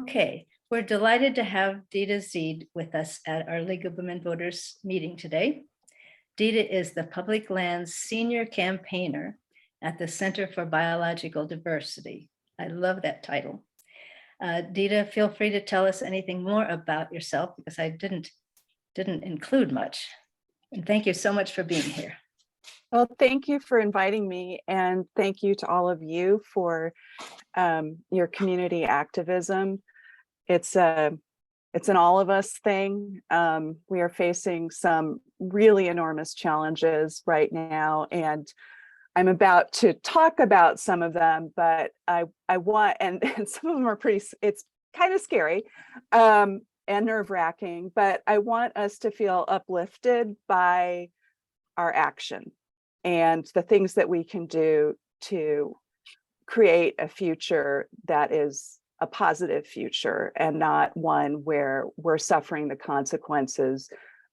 Okay, we're delighted to have Deeda Zeed with us at our League of Women Voters meeting today. Deeda is the Public Lands Senior Campaigner at the Center for Biological Diversity. I love that title. Deeda, feel free to tell us anything more about yourself because I didn't include much. And thank you so much for being here. Well, thank you for inviting me, and thank you to all of you for your community activism. It's an all of us thing. We are facing some really enormous challenges right now, and I'm about to talk about some of them, but I want, and some of them are pretty, it's kind of scary and nerve-wracking, but I want us to feel uplifted by our action and the things that we can do to create a future that is a positive future and not one where we're suffering the consequences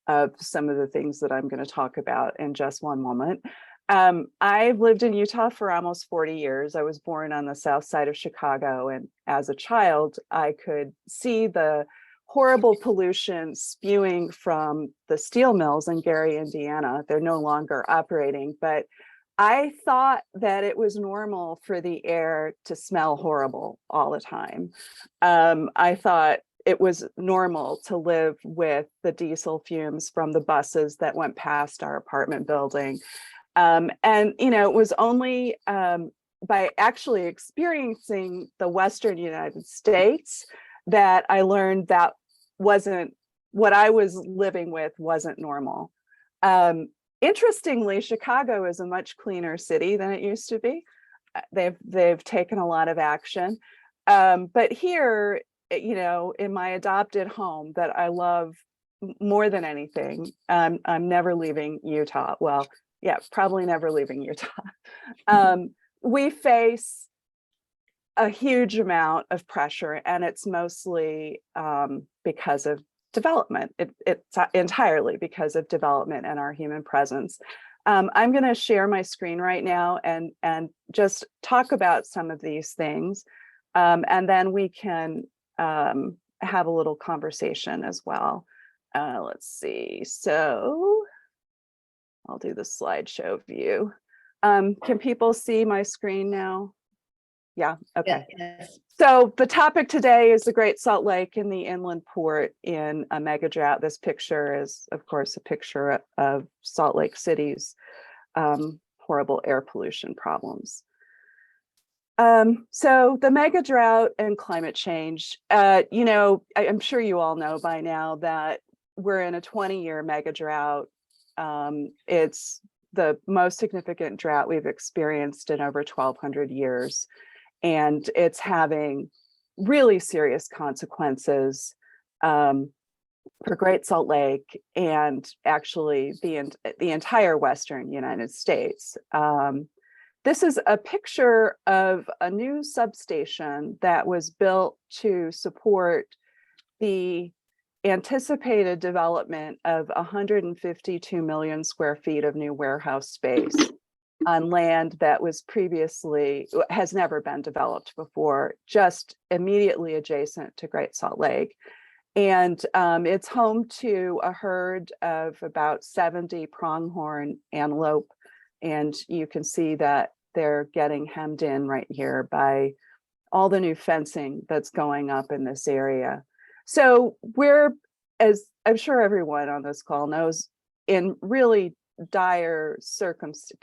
of some of the things that I'm going to talk about in just one moment. I've lived in Utah for almost 40 years. I was born on the south side of Chicago, and as a child, I could see the horrible pollution spewing from the steel mills in Gary, Indiana. They're no longer operating, but I thought that it was normal for the air to smell horrible all the time. I thought it was normal to live with the diesel fumes from the buses that went past our apartment building. And, you know, it was only by actually experiencing the Western United States that I learned that wasn't what I was living with wasn't normal. Interestingly, Chicago is a much cleaner city than it used to be. They've taken a lot of action. But here, you know, in my adopted home that I love more than anything, I'm never leaving Utah. Well, yeah, probably never leaving Utah. We face a huge amount of pressure, and it's mostly because of development. It's entirely because of development and our human presence. I'm going to share my screen right now and just talk about some of these things, and then we can have a little conversation as well. Let's see. So I'll do the slideshow view. Can people see my screen now? Yeah, okay. Yes. So the topic today is the Great Salt Lake and the inland port in a mega drought. This picture is, of course, a picture of Salt Lake City's horrible air pollution problems. So the mega drought and climate change, you know, I'm sure you all know by now that we're in a 20-year mega drought. It's the most significant drought we've experienced in over 1,200 years. And it's having really serious consequences for Great Salt Lake and actually the entire Western United States. This is a picture of a new substation that was built to support the anticipated development of 152 million square feet of new warehouse space on land that was has never been developed before, just immediately adjacent to Great Salt Lake. And it's home to a herd of about 70 pronghorn antelope. And you can see that they're getting hemmed in right here by all the new fencing that's going up in this area. So we're, as I'm sure everyone on this call knows, in really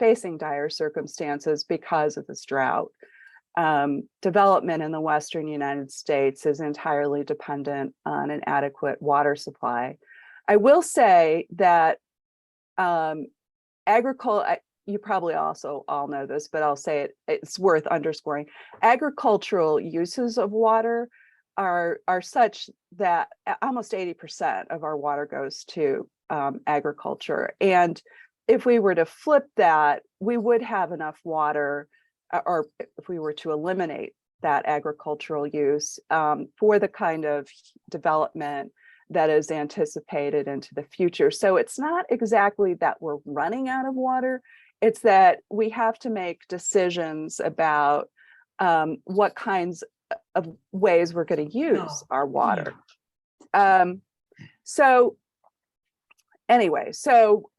facing dire circumstances because of this drought. Development in the Western United States is entirely dependent on an adequate water supply. I will say that agriculture, you probably also all know this, but I'll say it's worth underscoring. Agricultural uses of water are such that almost 80% of our water goes to agriculture. And if we were to flip that, we would have enough water, or if we were to eliminate that agricultural use for the kind of development that is anticipated into the future. So it's not exactly that we're running out of water, it's that we have to make decisions about what kinds ways we're going to use our water. So anyway, so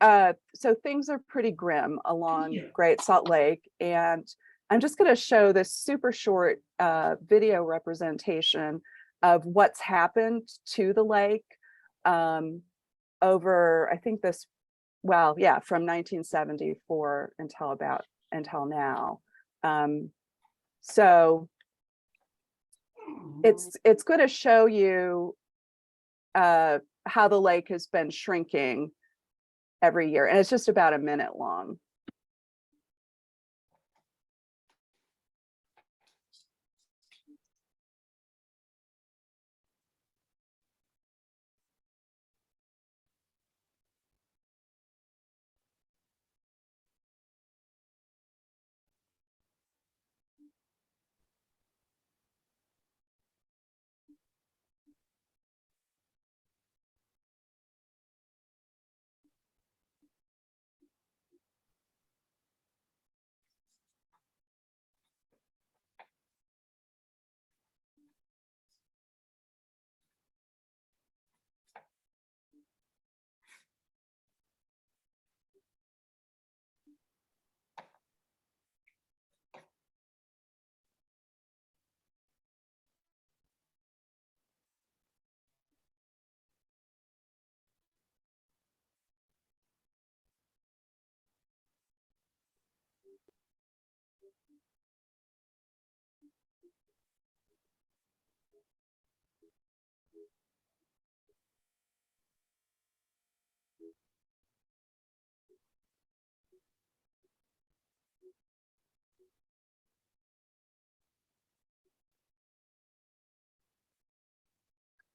things are pretty grim along Great Salt Lake, and I'm just going to show this super short video representation of what's happened to the lake over, I think this, well, yeah, from 1974 until now. So it's going to show you how the lake has been shrinking every year, and it's just about a minute long.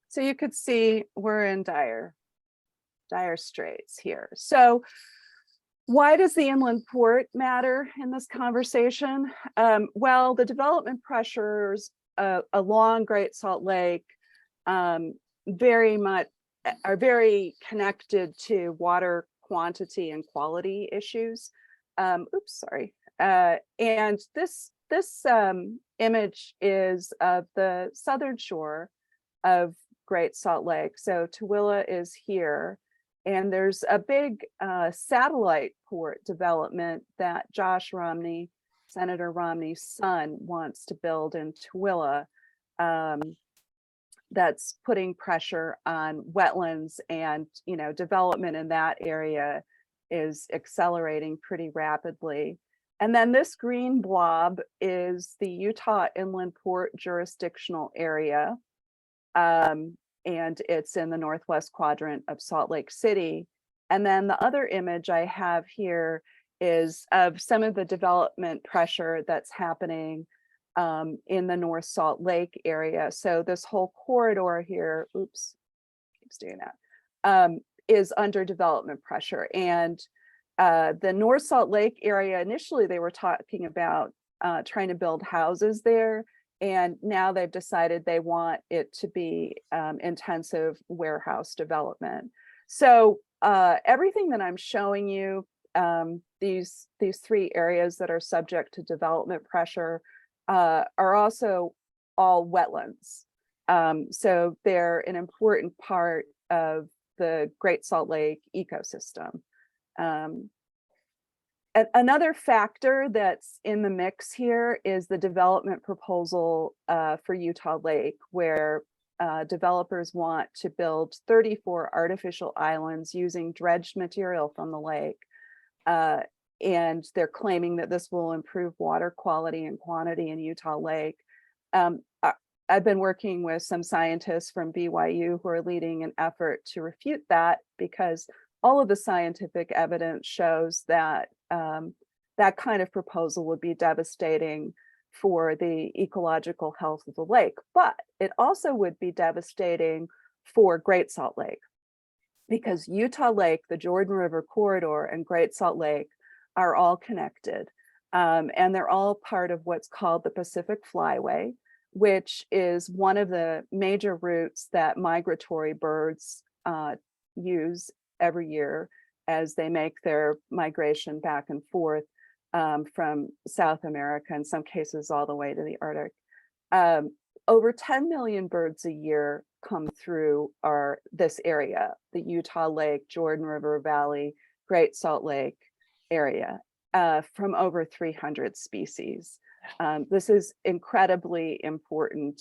So you could see we're in dire straits here. So why does the inland port matter in this conversation? Well, the development pressures along Great Salt Lake very much are very connected to water quantity and quality issues. Oops, sorry. And this image is of the southern shore of Great Salt Lake. So Tooele is here, and there's a big satellite port development that Josh Romney, Senator Romney's son, wants to build in Tooele. That's putting pressure on wetlands, and development in that area is accelerating pretty rapidly. And then this green blob is the Utah Inland Port jurisdictional area. And it's in the northwest quadrant of Salt Lake City. And then the other image I have here is of some of the development pressure that's happening in the North Salt Lake area. So this whole corridor here, oops, keeps doing that, is under development pressure. And the North Salt Lake area, initially they were talking about trying to build houses there. And now they've decided they want it to be intensive warehouse development. So everything that I'm showing you, these three areas that are subject to development pressure are also all wetlands. So they're an important part of the Great Salt Lake ecosystem. Another factor that's in the mix here is the development proposal for Utah Lake, where developers want to build 34 artificial islands using dredged material from the lake. And they're claiming that this will improve water quality and quantity in Utah Lake. I've been working with some scientists from BYU who are leading an effort to refute that, because all of the scientific evidence shows that that kind of proposal would be devastating for the ecological health of the lake, but it also would be devastating for Great Salt Lake, because Utah Lake, the Jordan River corridor, and Great Salt Lake are all connected. And they're all part of what's called the Pacific Flyway, which is one of the major routes that migratory birds use every year as they make their migration back and forth from South America, in some cases all the way to the Arctic. over 10 million birds a year come through this area, the Utah Lake, Jordan River Valley, Great Salt Lake area, from over 300 species. This is incredibly important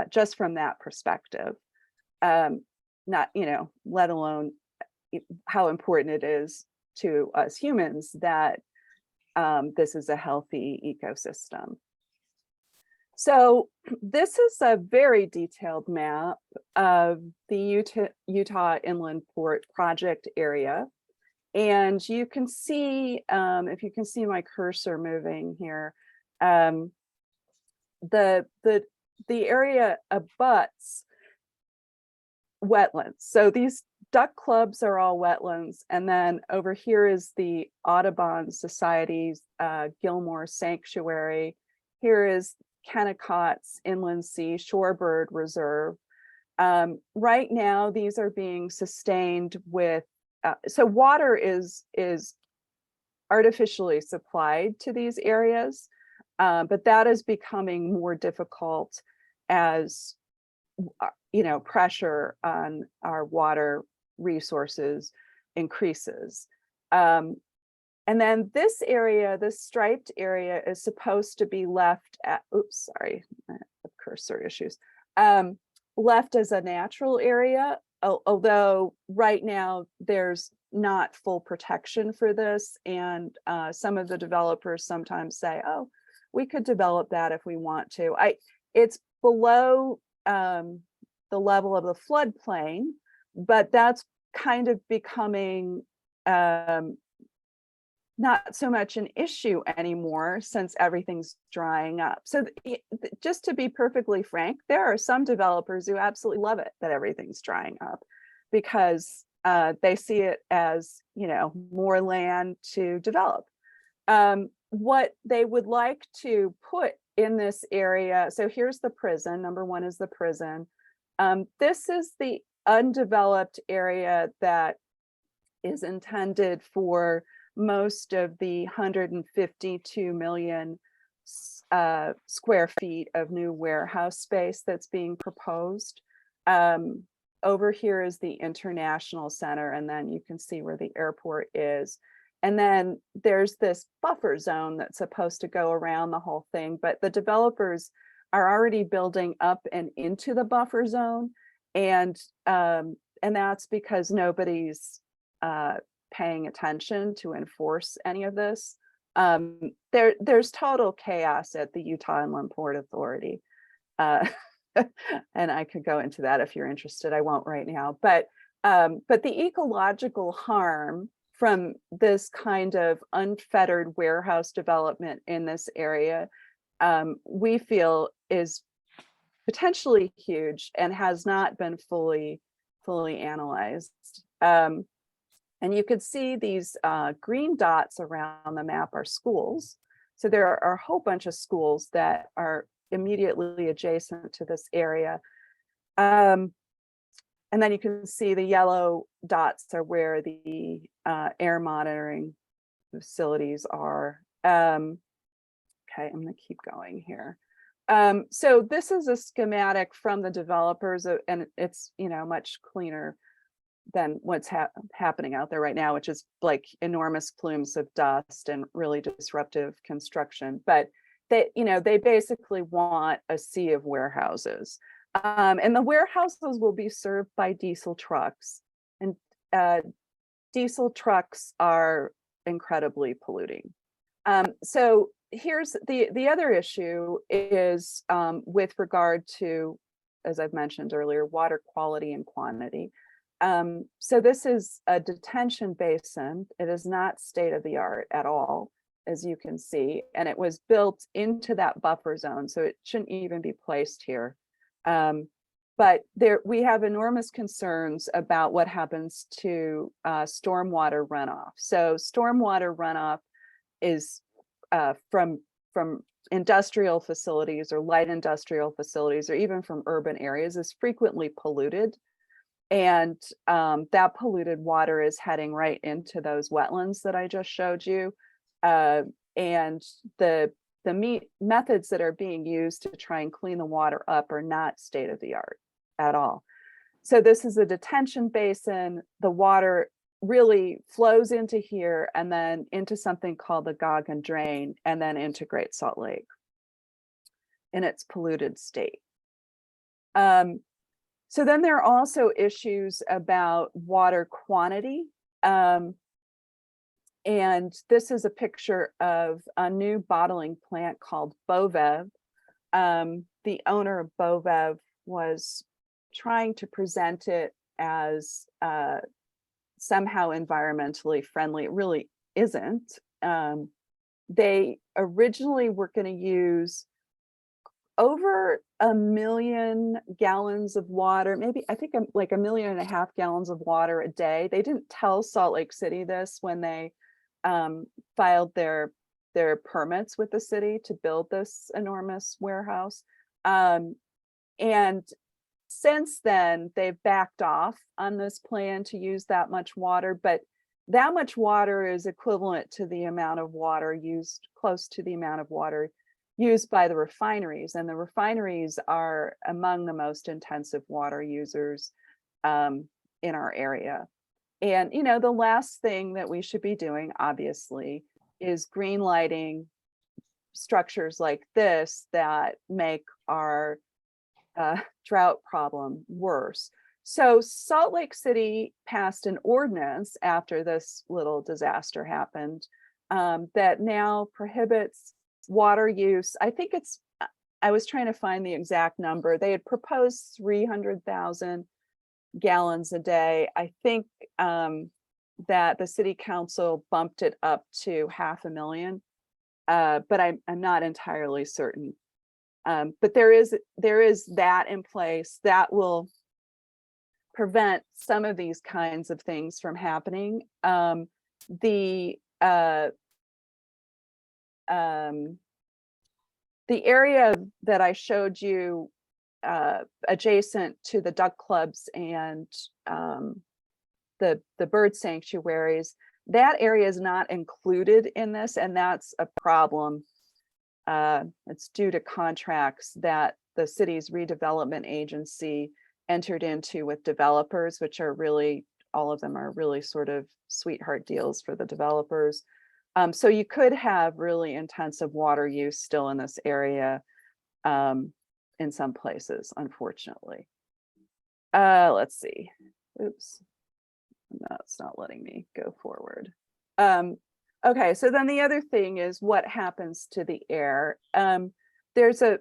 just from that perspective. Not, let alone how important it is to us humans that this is a healthy ecosystem. So this is a very detailed map of the Utah Inland Port project area. And you can see, if you can see my cursor moving here, the area abuts wetlands. So these duck clubs are all wetlands. And then over here is the Audubon Society's Gilmore Sanctuary. Here is Kennecott's Inland Sea Shorebird Reserve. Right now, these are being sustained with, so water is artificially supplied to these areas, but that is becoming more difficult as pressure on our water resources increases. And then this area, this striped area, is supposed to be left at, oops, sorry, I have cursor issues, left as a natural area, although right now there's not full protection for this. And some of the developers sometimes say, oh, we could develop that if we want to. It's below the level of the floodplain, but that's kind of becoming not so much an issue anymore since everything's drying up. So just to be perfectly frank, there are some developers who absolutely love it that everything's drying up because they see it as, more land to develop. What they would like to put in this area, so here's the prison. Number one is the prison. This is the undeveloped area that is intended for most of the 152 million square feet of new warehouse space that's being proposed. Over here is the International Center, and then you can see where the airport is. And then there's this buffer zone that's supposed to go around the whole thing, but the developers are already building up and into the buffer zone. And that's because nobody's paying attention to enforce any of this. There's total chaos at the Utah Inland Port Authority. And I could go into that if you're interested. I won't right now. But the ecological harm from this kind of unfettered warehouse development in this area, we feel is potentially huge and has not been fully analyzed. And you could see these green dots around the map are schools. So there are a whole bunch of schools that are immediately adjacent to this area. And then you can see the yellow dots are where the air monitoring facilities are. Okay, I'm going to keep going here. So this is a schematic from the developers, and it's much cleaner than what's happening out there right now, which is like enormous plumes of dust and really disruptive construction. But they basically want a sea of warehouses. And the warehouses will be served by diesel trucks. And diesel trucks are incredibly polluting. So here's the other issue is with regard to, as I've mentioned earlier, water quality and quantity. So this is a detention basin. It is not state of the art at all, as you can see, and it was built into that buffer zone, so it shouldn't even be placed here. But we have enormous concerns about what happens to stormwater runoff. So stormwater runoff is from industrial facilities or light industrial facilities, or even from urban areas, is frequently polluted. And that polluted water is heading right into those wetlands that I just showed you. And the methods that are being used to try and clean the water up are not state of the art at all. So this is a detention basin. The water really flows into here and then into something called the Goggin Drain and then into Great Salt Lake in its polluted state. So then there are also issues about water quantity. And this is a picture of a new bottling plant called Bovev. The owner of Bovev was trying to present it as somehow environmentally friendly. It really isn't. They originally were going to use over 1 million gallons of water, maybe I think like 1.5 million gallons of water a day. They didn't tell Salt Lake City this when they filed their permits with the city to build this enormous warehouse. And since then, they've backed off on this plan to use that much water, but that much water is equivalent to the amount of water used, close to the amount of water used by the refineries. And the refineries are among the most intensive water users in our area. And, you know, the last thing that we should be doing, obviously, is green lighting structures like this that make our drought problem worse. So Salt Lake City passed an ordinance after this little disaster happened that now prohibits water use. I think I was trying to find the exact number. They had proposed 300,000 gallons a day. I think that the city council bumped it up to 500,000, but I'm not entirely certain. But there is that in place that will prevent some of these kinds of things from happening. The area that I showed you adjacent to the duck clubs and the bird sanctuaries, that area is not included in this, and that's a problem. It's due to contracts that the city's redevelopment agency entered into with developers, which are really, all of them are really sort of sweetheart deals for the developers. So you could have really intensive water use still in this area in some places, unfortunately. Let's see. Oops. No, it's not letting me go forward. Okay, so then the other thing is what happens to the air. There's a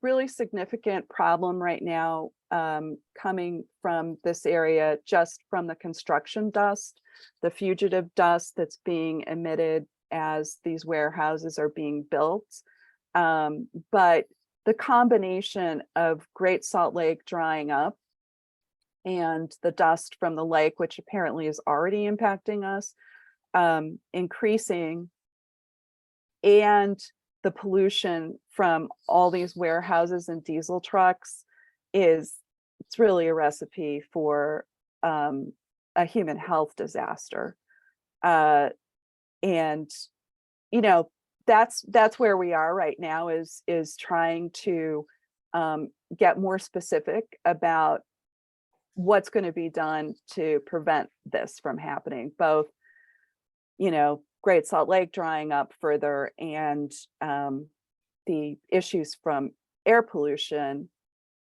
really significant problem right now coming from this area, just from the construction dust, the fugitive dust that's being emitted as these warehouses are being built. But the combination of Great Salt Lake drying up and the dust from the lake, which apparently is already impacting us, increasing, and the pollution from all these warehouses and diesel trucks it's really a recipe for a human health disaster. And you know, that's where we are right now, is trying to get more specific about what's going to be done to prevent this from happening, both, you know, Great Salt Lake drying up further and the issues from air pollution,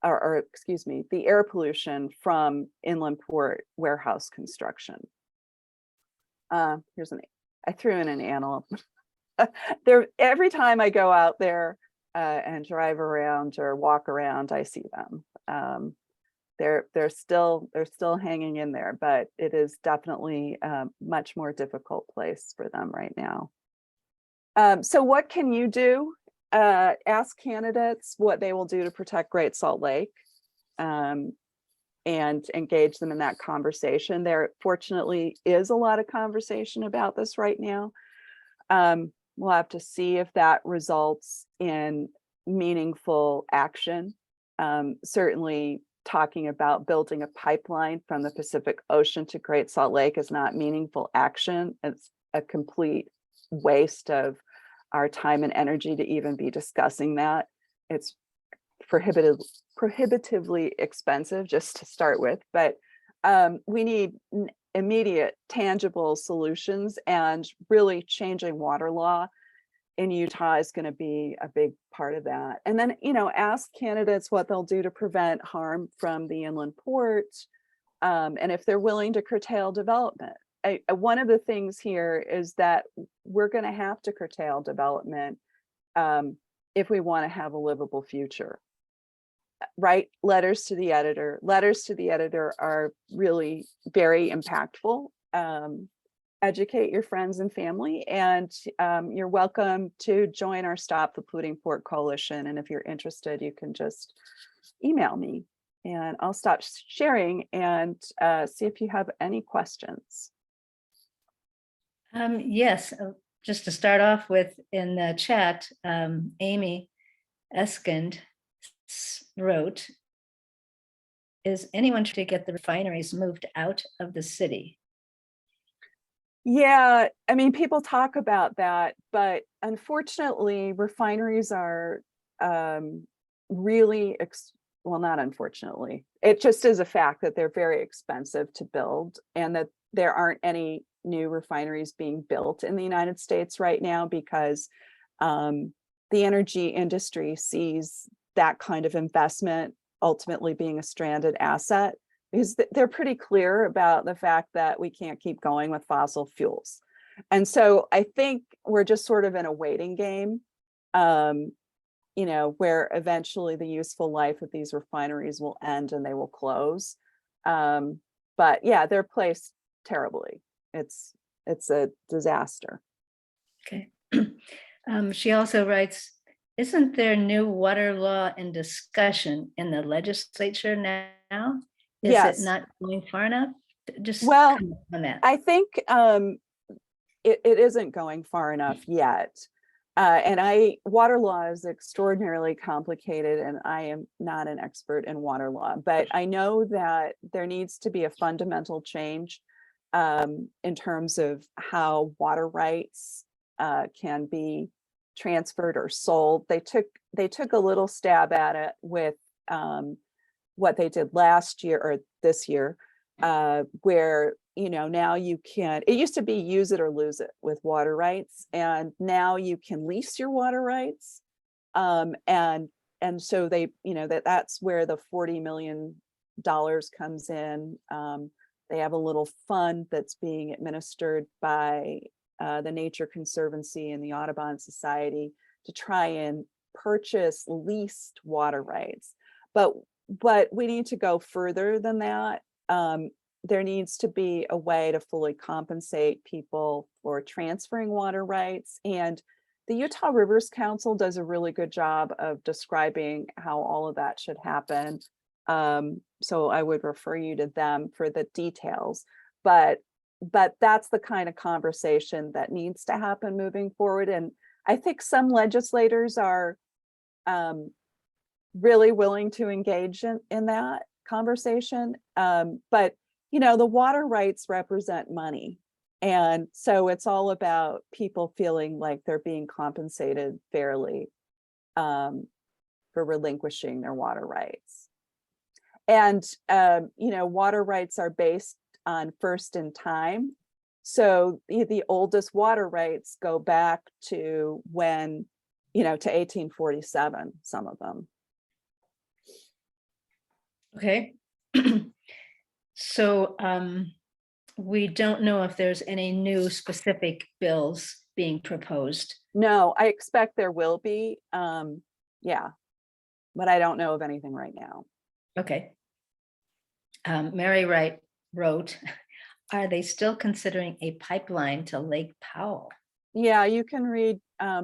or excuse me, the air pollution from inland port warehouse construction. I threw in an antelope. There, every time I go out there and drive around or walk around, I see them. They're still hanging in there, but it is definitely a much more difficult place for them right now. So what can you do? Ask candidates what they will do to protect Great Salt Lake, and engage them in that conversation. There fortunately is a lot of conversation about this right now. We'll have to see if that results in meaningful action. Certainly talking about building a pipeline from the Pacific Ocean to Great Salt Lake is not meaningful action. It's a complete waste of our time and energy to even be discussing that. It's prohibitively expensive just to start with, but we need immediate tangible solutions, and really changing water law in Utah is going to be a big part of that. And then, ask candidates what they'll do to prevent harm from the inland port, and if they're willing to curtail development. One of the things here is that we're going to have to curtail development if we want to have a livable future. Write letters to the editor. Letters to the editor are really very impactful. Educate your friends and family, and you're welcome to join our Stop the Polluting Port Coalition. And if you're interested, you can just email me, and I'll stop sharing and see if you have any questions. Yes, just to start off with, in the chat, Amy Eskind wrote, is anyone trying to get the refineries moved out of the city? Yeah, I mean, people talk about that, but unfortunately, refineries are really, well, not unfortunately, it just is a fact that they're very expensive to build, and that there aren't any new refineries being built in the United States right now, because the energy industry sees that kind of investment ultimately being a stranded asset, because they're pretty clear about the fact that we can't keep going with fossil fuels. And so I think we're just sort of in a waiting game, where eventually the useful life of these refineries will end and they will close. But yeah, they're placed terribly. It's a disaster. Okay. She also writes, isn't there new water law in discussion in the legislature now? Is Yes. it not going far enough? Just Well, comment on that. I think it isn't going far enough yet. And water law is extraordinarily complicated, and I am not an expert in water law, but I know that there needs to be a fundamental change in terms of how water rights can be transferred or sold. They took a little stab at it with what they did last year or this year, where now you can, it used to be use it or lose it with water rights, and now you can lease your water rights. And so they, that's where the $40 million comes in. They have a little fund that's being administered by the Nature Conservancy and the Audubon Society to try and purchase leased water rights. But we need to go further than that. There needs to be a way to fully compensate people for transferring water rights. And the Utah Rivers Council does a really good job of describing how all of that should happen. So I would refer you to them for the details. But that's the kind of conversation that needs to happen moving forward. And I think some legislators are really willing to engage in that conversation. But the water rights represent money. And so it's all about people feeling like they're being compensated fairly for relinquishing their water rights. And, water rights are based on first in time. So the oldest water rights go back to when, to 1847, some of them. Okay. So we don't know if there's any new specific bills being proposed. No, I expect there will be. Yeah, but I don't know of anything right now. Okay. Mary Wright wrote, are they still considering a pipeline to Lake Powell? Yeah, you can read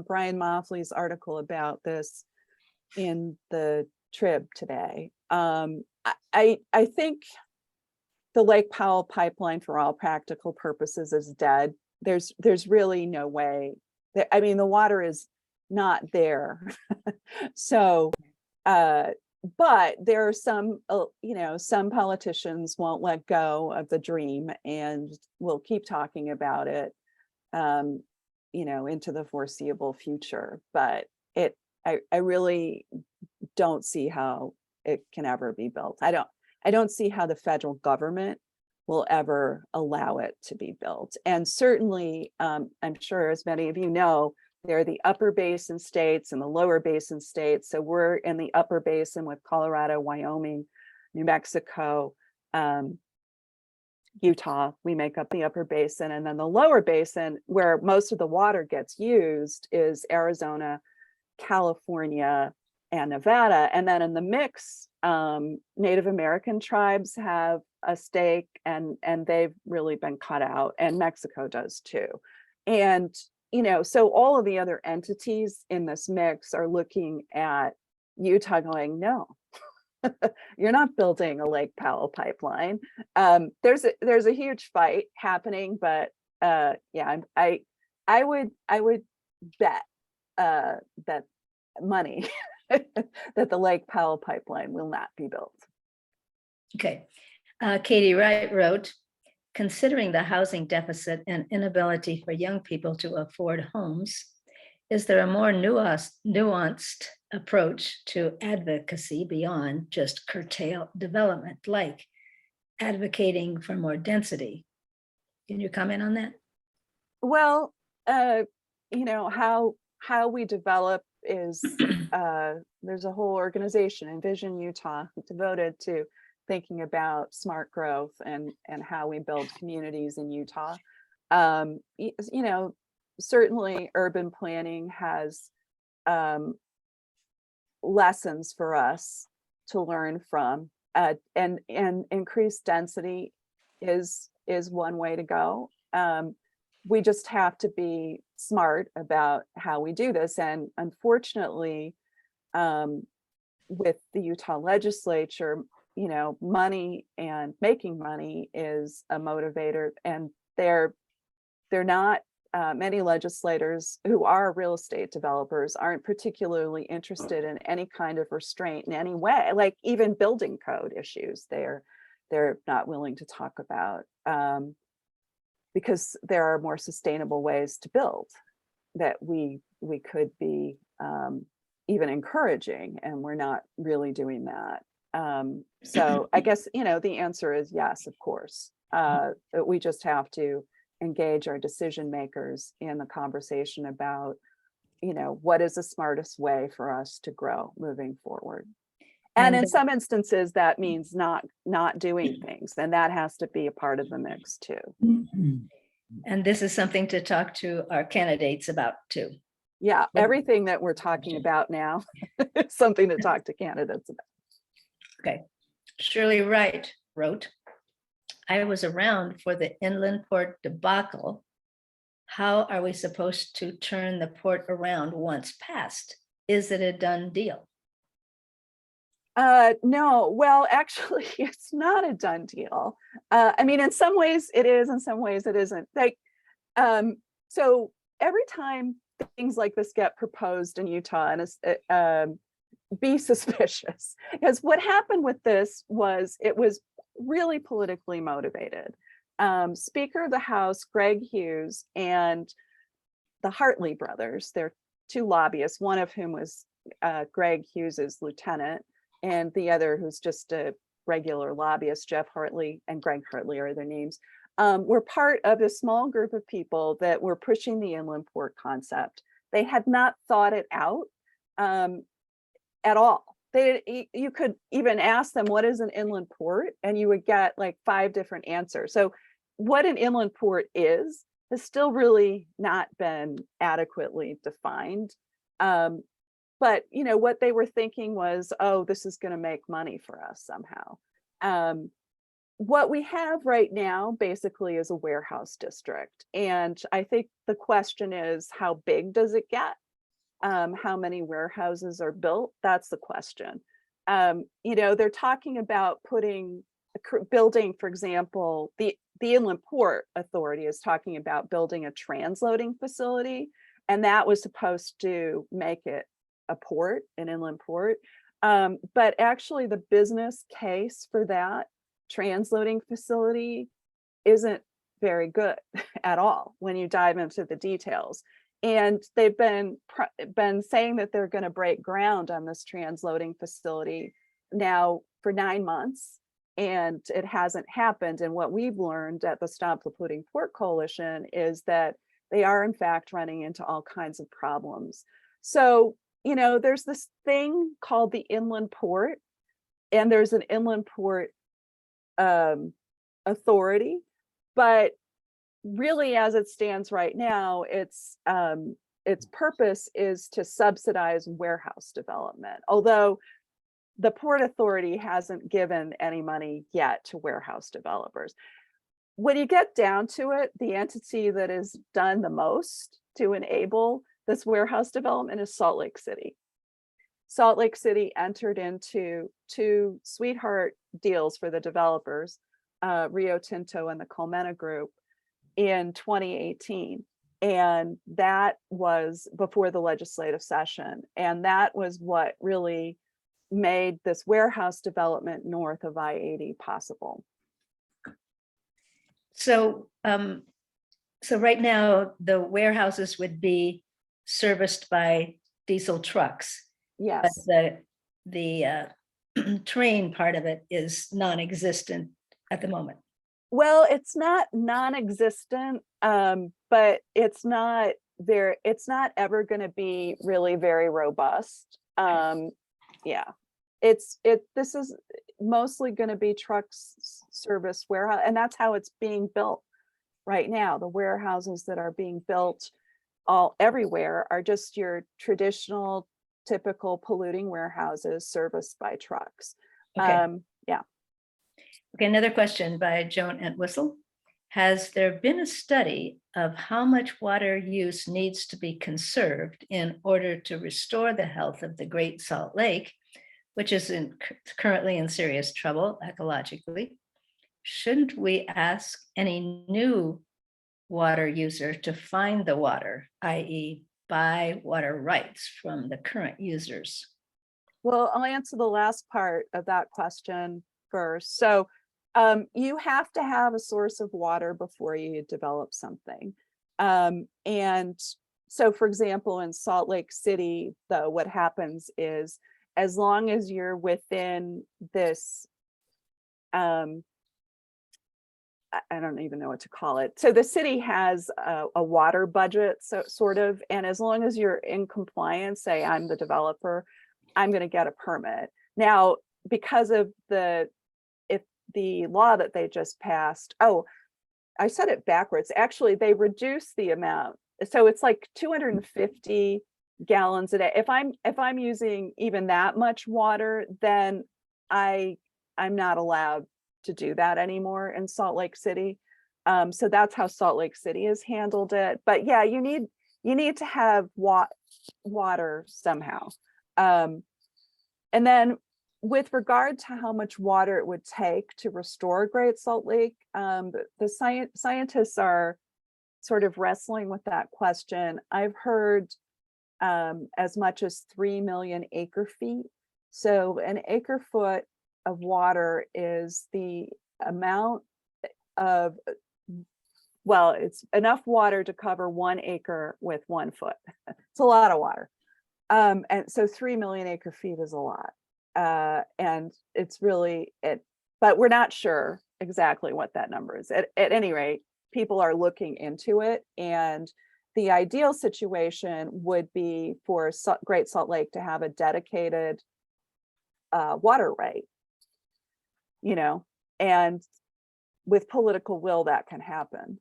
Brian Moffley's article about this in the Trib today. I think the Lake Powell pipeline, for all practical purposes, is dead. There's really no way. I mean, the water is not there. So, but there are some, some politicians won't let go of the dream and will keep talking about it. into the foreseeable future. But I really don't see how it can ever be built. I don't see how the federal government will ever allow it to be built. And certainly, I'm sure, as many of you know, there are the upper basin states and the lower basin states. So we're in the upper basin with Colorado, Wyoming, New Mexico, Utah. We make up the upper basin. And then the lower basin, where most of the water gets used, is Arizona, California, and Nevada. And then in the mix, Native American tribes have a stake, and they've really been cut out, and Mexico does too. And so all of the other entities in this mix are looking at Utah going, no, you're not building a Lake Powell pipeline. There's a huge fight happening, but yeah, I would bet that money that the Lake Powell pipeline will not be built. Okay. Katie Wright wrote, considering the housing deficit and inability for young people to afford homes, is there a more nuanced approach to advocacy beyond just curtail development, like advocating for more density? Can you comment on that? Well, how we develop is there's a whole organization, Envision Utah, devoted to thinking about smart growth and how we build communities in Utah. Certainly urban planning has lessons for us to learn from, and increased density is one way to go. We just have to be smart about how we do this. And unfortunately, with the Utah legislature, money and making money is a motivator, and they're not, many legislators who are real estate developers aren't particularly interested in any kind of restraint in any way, like even building code issues they're not willing to talk about, because there are more sustainable ways to build that we could be even encouraging, and we're not really doing that. So I guess, the answer is yes, of course. We just have to engage our decision makers in the conversation about, what is the smartest way for us to grow moving forward. And in some instances, that means not doing things, and that has to be a part of the mix too. And this is something to talk to our candidates about too. Yeah, everything that we're talking about now is something to talk to candidates about. Okay. Shirley Wright wrote, I was around for the inland port debacle. How are we supposed to turn the port around once passed? Is it a done deal? No, well, actually, it's not a done deal. I mean, in some ways it is, in some ways it isn't. Like, so every time things like this get proposed in Utah, and be suspicious, because what happened with this was it was really politically motivated. Speaker of the House, Greg Hughes, and the Hartley brothers, they're two lobbyists, one of whom was Greg Hughes's lieutenant, and the other who's just a regular lobbyist, Jeff Hartley and Greg Hartley are their names, were part of a small group of people that were pushing the inland port concept. They had not thought it out at all. You could even ask them, what is an inland port? And you would get like 5 different answers. So what an inland port is has still really not been adequately defined. But what they were thinking was, oh, this is going to make money for us somehow. What we have right now basically is a warehouse district. And I think the question is, how big does it get? How many warehouses are built? That's the question. They're talking about building, for example, the Inland Port Authority is talking about building a transloading facility, and that was supposed to make it a port, an inland port. But actually the business case for that transloading facility isn't very good at all when you dive into the details. And they've been saying that they're going to break ground on this transloading facility now for 9 months, and it hasn't happened. And what we've learned at the Stop the Polluting Port Coalition is that they are in fact running into all kinds of problems. So, you know, there's this thing called the inland port, and there's an inland port authority, but really, as it stands right now, its purpose is to subsidize warehouse development, although the Port Authority hasn't given any money yet to warehouse developers. When you get down to it, the entity that has done the most to enable this warehouse development is Salt Lake City. Salt Lake City entered into 2 sweetheart deals for the developers, Rio Tinto and the Colmena Group, in 2018. And that was before the legislative session. And that was what really made this warehouse development north of I-80 possible. So, so right now, the warehouses would be serviced by diesel trucks. But Yes. the train part of it is non-existent at the moment. Well, it's not non-existent, but it's not ever going to be really very robust. Yeah, this is mostly going to be trucks service warehouse, and that's how it's being built right now. The warehouses that are being built everywhere are just your traditional, typical polluting warehouses serviced by trucks. Okay. Yeah. Okay, another question by Joan Entwistle. Has there been a study of how much water use needs to be conserved in order to restore the health of the Great Salt Lake, which is currently in serious trouble ecologically? Shouldn't we ask any new water user to find the water, i.e. buy water rights from the current users? Well, I'll answer the last part of that question first. So you have to have a source of water before you develop something. And so, for example, in Salt Lake City, though, what happens is as long as you're within this, I don't even know what to call it. So the city has a water budget, so sort of, and as long as you're in compliance, say I'm the developer, I'm going to get a permit. Now, because of the law that they just passed, oh, I said it backwards. Actually, they reduced the amount. So it's like 250 gallons a day. If I'm using even that much water, then I'm not allowed to do that anymore in Salt Lake City. So that's how Salt Lake City has handled it. But yeah, you need to have water somehow. And then with regard to how much water it would take to restore Great Salt Lake, the scientists are sort of wrestling with that question. I've heard as much as 3 million acre feet. So an acre foot of water is the amount of, well, it's enough water to cover 1 acre with 1 foot. It's a lot of water. And so 3 million acre feet is a lot. And it's really but we're not sure exactly what that number is. At any rate, people are looking into it, and the ideal situation would be for Great Salt Lake to have a dedicated water right, you know, and with political will that can happen,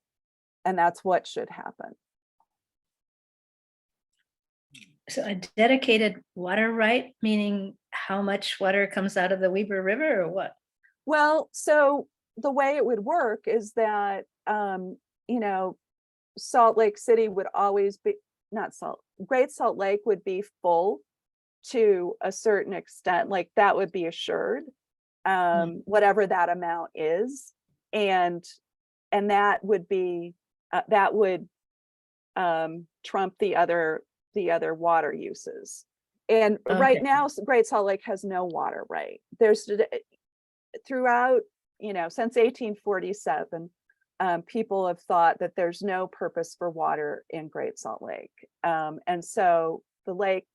and that's what should happen. So a dedicated water right, meaning how much water comes out of the Weber River or what? Well, so the way it would work is that, you know, Salt Lake City would always be, Great Salt Lake would be full to a certain extent, like that would be assured, whatever that amount is. And that would be, that would trump the other water uses. And Okay. right now, Great Salt Lake has no water right. There's throughout, you know, since 1847, people have thought that there's no purpose for water in Great Salt Lake. And so the lake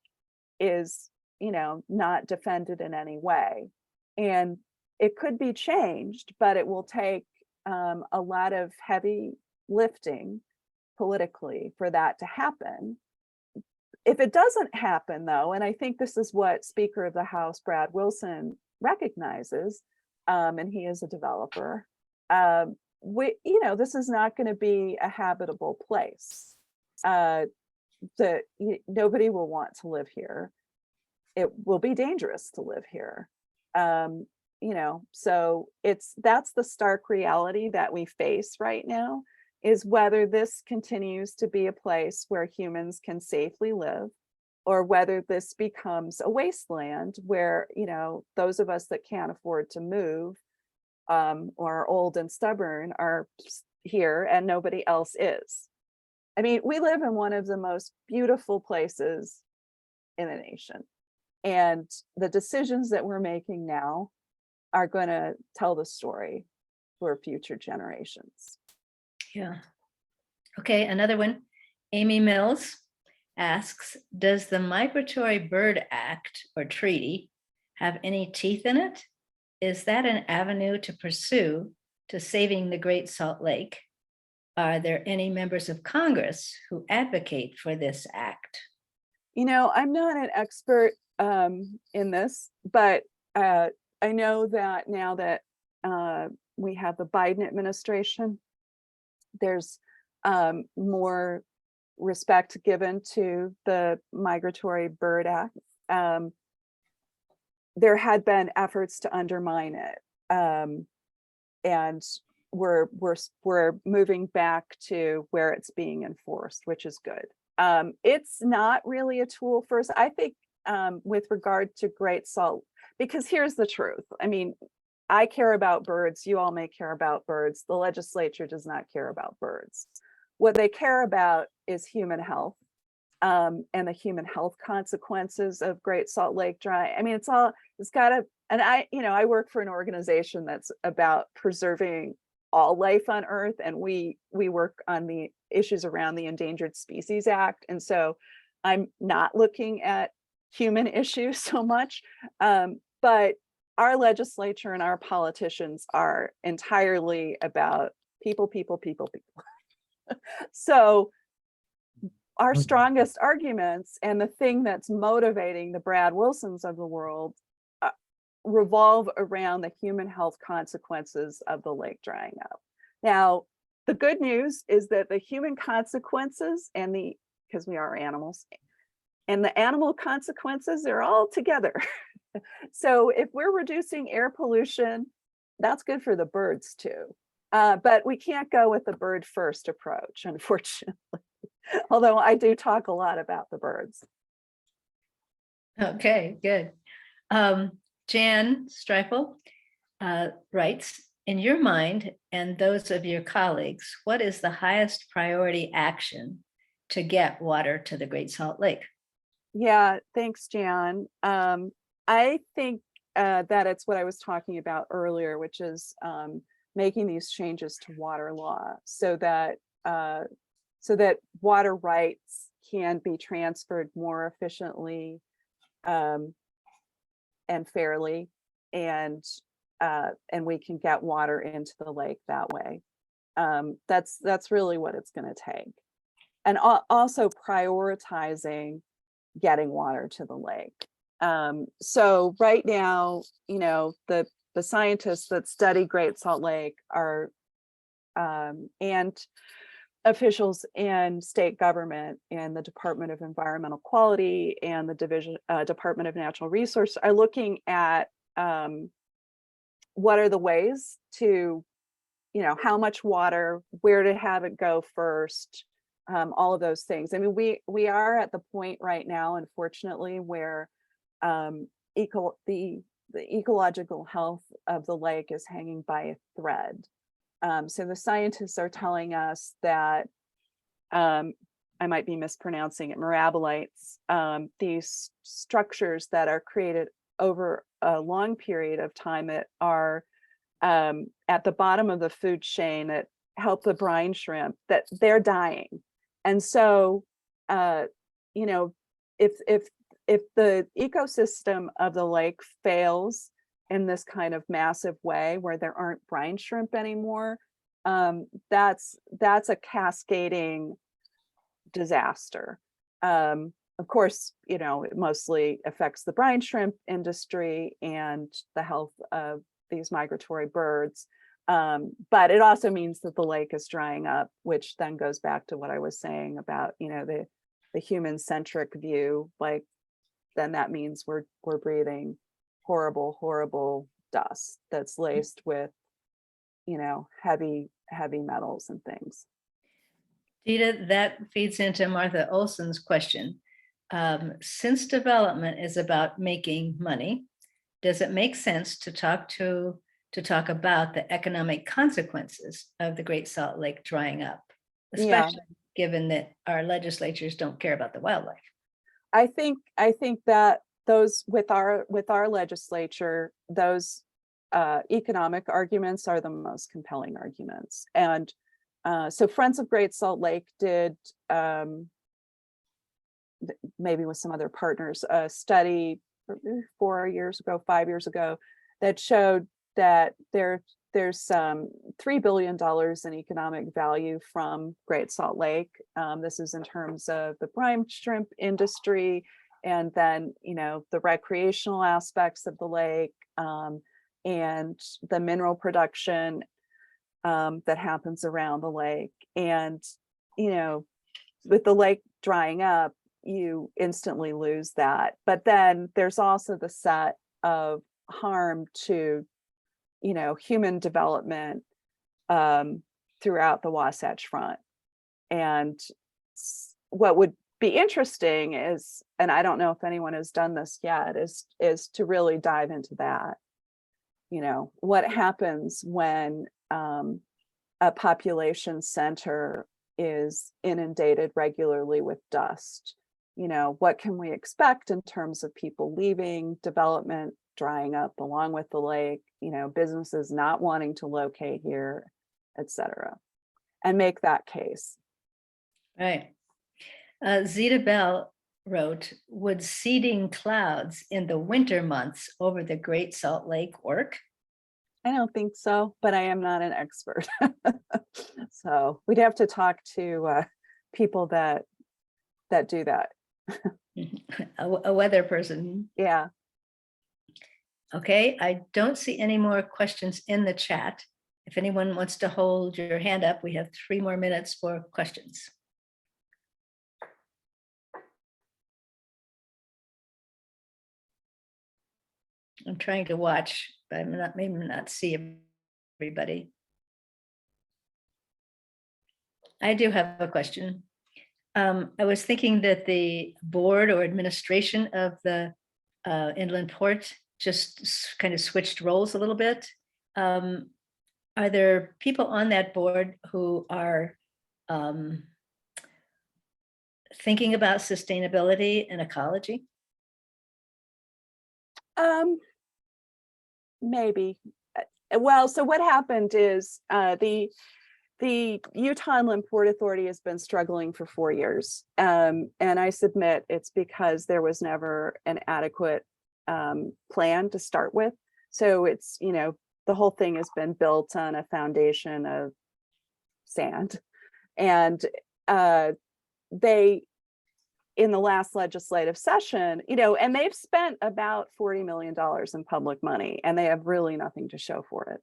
is, not defended in any way. And it could be changed, but it will take a lot of heavy lifting politically for that to happen. If it doesn't happen, though, and I think this is what Speaker of the House Brad Wilson recognizes, and he is a developer, this is not going to be a habitable place. Nobody will want to live here. It will be dangerous to live here. So that's the stark reality that we face right now, is whether this continues to be a place where humans can safely live, or whether this becomes a wasteland where, those of us that can't afford to move, or are old and stubborn, are here and nobody else is. I mean, we live in one of the most beautiful places in the nation. And the decisions that we're making now are going to tell the story for future generations. Yeah. Okay, another one. Amy Mills asks, does the Migratory Bird Act or treaty have any teeth in it? Is that an avenue to pursue to saving the Great Salt Lake? Are there any members of Congress who advocate for this act? I'm not an expert in this, but I know that now that we have the Biden administration, there's more respect given to the Migratory Bird Act. There had been efforts to undermine it, and we're moving back to where it's being enforced, which is good. It's not really a tool for us, I think, with regard to Great Salt, because here's the truth. I mean, I care about birds. You all may care about birds. The legislature does not care about birds. What they care about is human health, and the human health consequences of Great Salt Lake dry. I mean, it's got to, and I work for an organization that's about preserving all life on Earth, and we work on the issues around the Endangered Species Act. And so I'm not looking at human issues so much, but our legislature and our politicians are entirely about people. So our strongest arguments, and the thing that's motivating the Brad Wilsons of the world, revolve around the human health consequences of the lake drying up. Now, the good news is that the human consequences because we are animals, and the animal consequences are all together. So if we're reducing air pollution, that's good for the birds too. But we can't go with the bird first approach, unfortunately. Although I do talk a lot about the birds. Okay, good. Jan Streifel writes, in your mind and those of your colleagues, what is the highest priority action to get water to the Great Salt Lake? Yeah, thanks, Jan. I think that it's what I was talking about earlier, which is making these changes to water law so that water rights can be transferred more efficiently and fairly, and we can get water into the lake that way. That's really what it's going to take, and also prioritizing getting water to the lake. So right now, the scientists that study Great Salt Lake are and officials in state government and the Department of Environmental Quality and the Department of Natural Resources are looking at what are the ways to, how much water, where to have it go first, all of those things. I mean, we are at the point right now, unfortunately, where the ecological health of the lake is hanging by a thread. So the scientists are telling us that, I might be mispronouncing it, mirabolites, these structures that are created over a long period of time that are at the bottom of the food chain that help the brine shrimp, that they're dying. And so, you know, if the ecosystem of the lake fails in this kind of massive way where there aren't brine shrimp anymore, that's a cascading disaster. Of course, you know, it mostly affects the brine shrimp industry and the health of these migratory birds. But it also means that the lake is drying up, which then goes back to what I was saying about, you know, the human-centric view. Like, then that means we're breathing horrible dust that's laced with, you know, heavy metals and things. Deeda, that feeds into Martha Olson's question. Since development is about making money, does it make sense to talk about the economic consequences of the Great Salt Lake drying up, especially given that our legislatures don't care about the wildlife? I think that those with our legislature, those economic arguments are the most compelling arguments. And so Friends of Great Salt Lake did, maybe with some other partners, a study 5 years ago that showed that there's $3 billion in economic value from Great Salt Lake. This is in terms of the brine shrimp industry, and then, you know, the recreational aspects of the lake, and the mineral production that happens around the lake. And, you know, with the lake drying up, you instantly lose that. But then there's also the set of harm to, you know, human development throughout the Wasatch Front. And what would be interesting is, and I don't know if anyone has done this yet, is to really dive into that. You know, what happens when a population center is inundated regularly with dust? You know, what can we expect in terms of people leaving, development drying up along with the lake, you know, businesses not wanting to locate here, et cetera, and make that case. Right. Zeta Bell wrote, would seeding clouds in the winter months over the Great Salt Lake work? I don't think so, but I am not an expert. So we'd have to talk to people that do that. A weather person. Yeah. Okay, I don't see any more questions in the chat. If anyone wants to hold your hand up, we have 3 more minutes for questions. I'm trying to watch, but I'm not, maybe not see everybody. I do have a question. I was thinking that the board or administration of the inland port just kind of switched roles a little bit. Are there people on that board who are thinking about sustainability and ecology? Maybe. Well, so what happened is the Utah Inland Port Authority has been struggling for 4 years. And I submit it's because there was never an adequate plan to start with. So it's, you know, the whole thing has been built on a foundation of sand. And they, in the last legislative session, you know, and they've spent about $40 million in public money, and they have really nothing to show for it.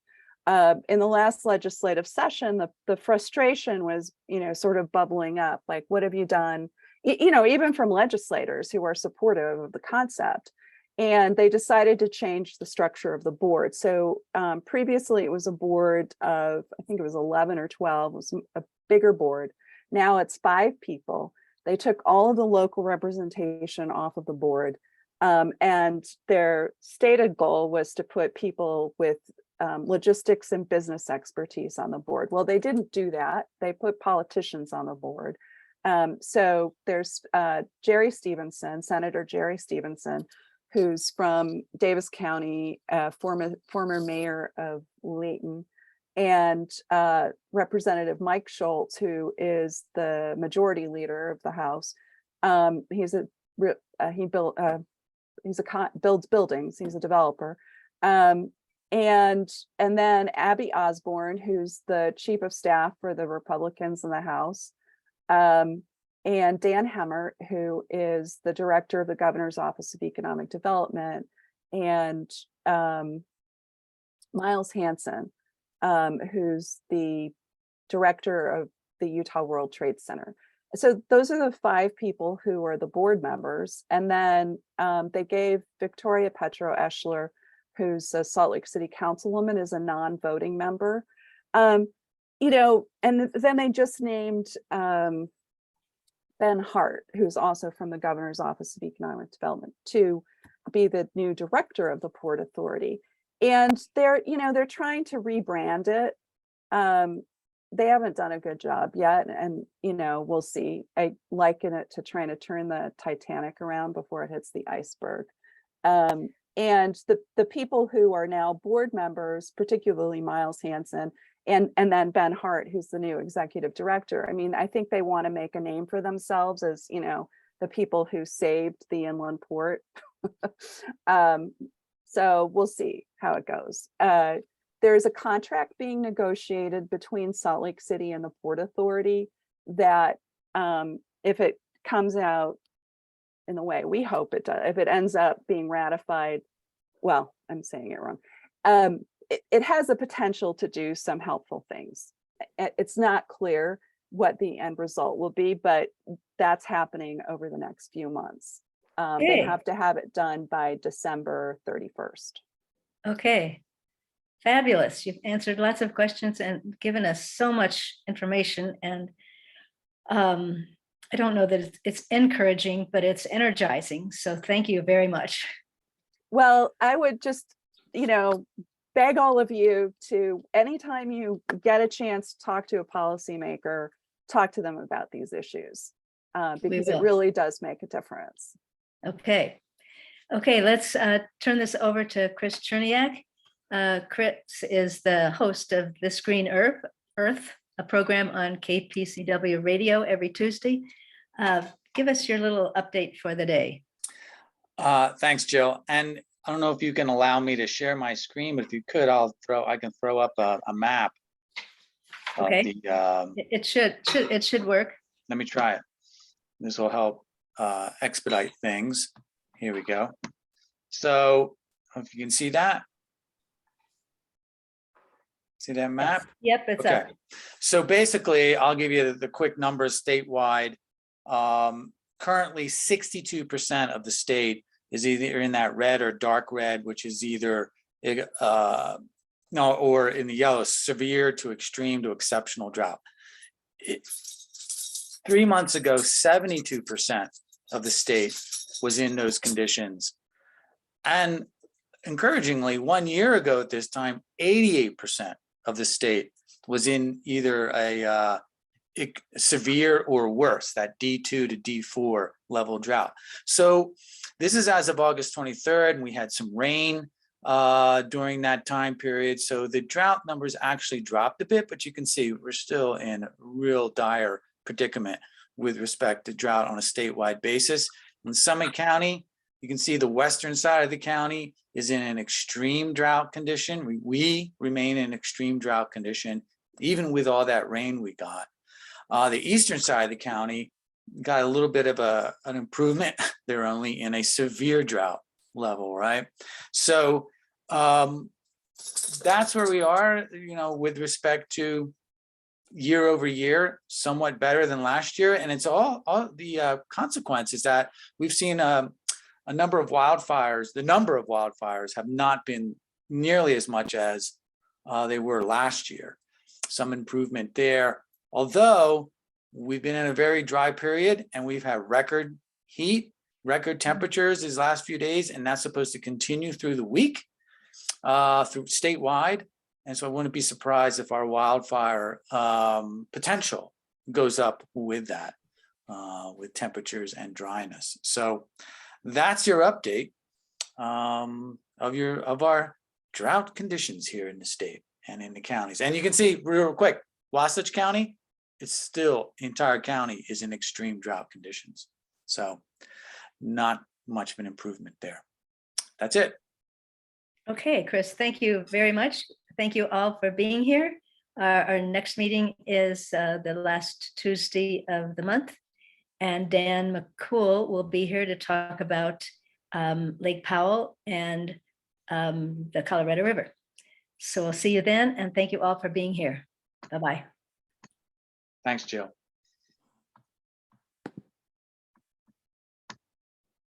In the last legislative session, the frustration was, you know, sort of bubbling up, like, what have you done? You know, even from legislators who are supportive of the concept. And they decided to change the structure of the board. So previously it was a board of, I think it was 11 or 12, it was a bigger board. Now it's 5 people. They took all of the local representation off of the board. And their stated goal was to put people with logistics and business expertise on the board. Well, they didn't do that. They put politicians on the board. So there's Jerry Stevenson, Senator Jerry Stevenson, who's from Davis County, former mayor of Layton, and Representative Mike Schultz, who is the majority leader of the House. He's a he built builds buildings. He's a developer. And then Abby Osborne, who's the chief of staff for the Republicans in the House, and Dan Hemmer, who is the director of the Governor's Office of Economic Development, and Miles Hansen, who's the director of the Utah World Trade Center. So those are the 5 people who are the board members. And then they gave Victoria Petro Eschler, who's a Salt Lake City councilwoman, is a non-voting member. You know, and then they just named Ben Hart, who's also from the Governor's Office of Economic Development, to be the new director of the Port Authority. And they're trying to rebrand it. They haven't done a good job yet, and we'll see. I liken it to trying to turn the Titanic around before it hits the iceberg. And the people who are now board members, particularly Miles Hansen, and then Ben Hart, who's the new executive director. I mean, I think they want to make a name for themselves as the people who saved the inland port. So we'll see how it goes. There's a contract being negotiated between Salt Lake City and the Port Authority that if it comes out in the way we hope it does, if it ends up being ratified, well, I'm saying it wrong. It has the potential to do some helpful things. It's not clear what the end result will be, but that's happening over the next few months. They have to have it done by December 31st. Okay. Fabulous. You've answered lots of questions and given us so much information. And I don't know that it's encouraging, but it's energizing. So thank you very much. Well, I would just, beg all of you to, anytime you get a chance to talk to a policymaker, talk to them about these issues, because it really does make a difference. Okay. Okay, let's turn this over to Chris Cherniak. Chris is the host of This Green Earth, a program on KPCW radio every Tuesday. Give us your little update for the day. Thanks, Jill. And I don't know if you can allow me to share my screen, but if you could, I can throw up a map. Okay. It should work. Let me try it. This will help expedite things. Here we go. So if you can see that. See that map? Yep, it's okay. up. So basically, I'll give you the quick numbers statewide. Currently, 62% of the state is either in that red or dark red, which is either or in the yellow, severe to extreme to exceptional drought. 3 months ago, 72% of the state was in those conditions. And encouragingly, 1 year ago at this time, 88% of the state was in either a severe or worse, that D2 to D4 level drought. So this is as of August 23rd, and we had some rain during that time period. So the drought numbers actually dropped a bit, but you can see we're still in a real dire predicament with respect to drought on a statewide basis. In Summit County, you can see the western side of the county is in an extreme drought condition. We remain in extreme drought condition, even with all that rain we got. The eastern side of the county got a little bit of an improvement. They're only in a severe drought level, right? So that's where we are, with respect to year over year, somewhat better than last year. And it's all the consequences that we've seen a number of wildfires. The number of wildfires have not been nearly as much as they were last year. Some improvement there. Although we've been in a very dry period and we've had record heat, record temperatures these last few days, and that's supposed to continue through the week, through statewide. And so I wouldn't be surprised if our wildfire potential goes up with that, with temperatures and dryness. So that's your update of our drought conditions here in the state. and in the counties. And you can see real quick, Wasatch County, it's still, the entire county is in extreme drought conditions. So not much of an improvement there. That's it. Okay, Chris, thank you very much. Thank you all for being here. Our next meeting is the last Tuesday of the month. And Dan McCool will be here to talk about Lake Powell and the Colorado River. So we'll see you then, and thank you all for being here. Bye-bye. Thanks, Jill.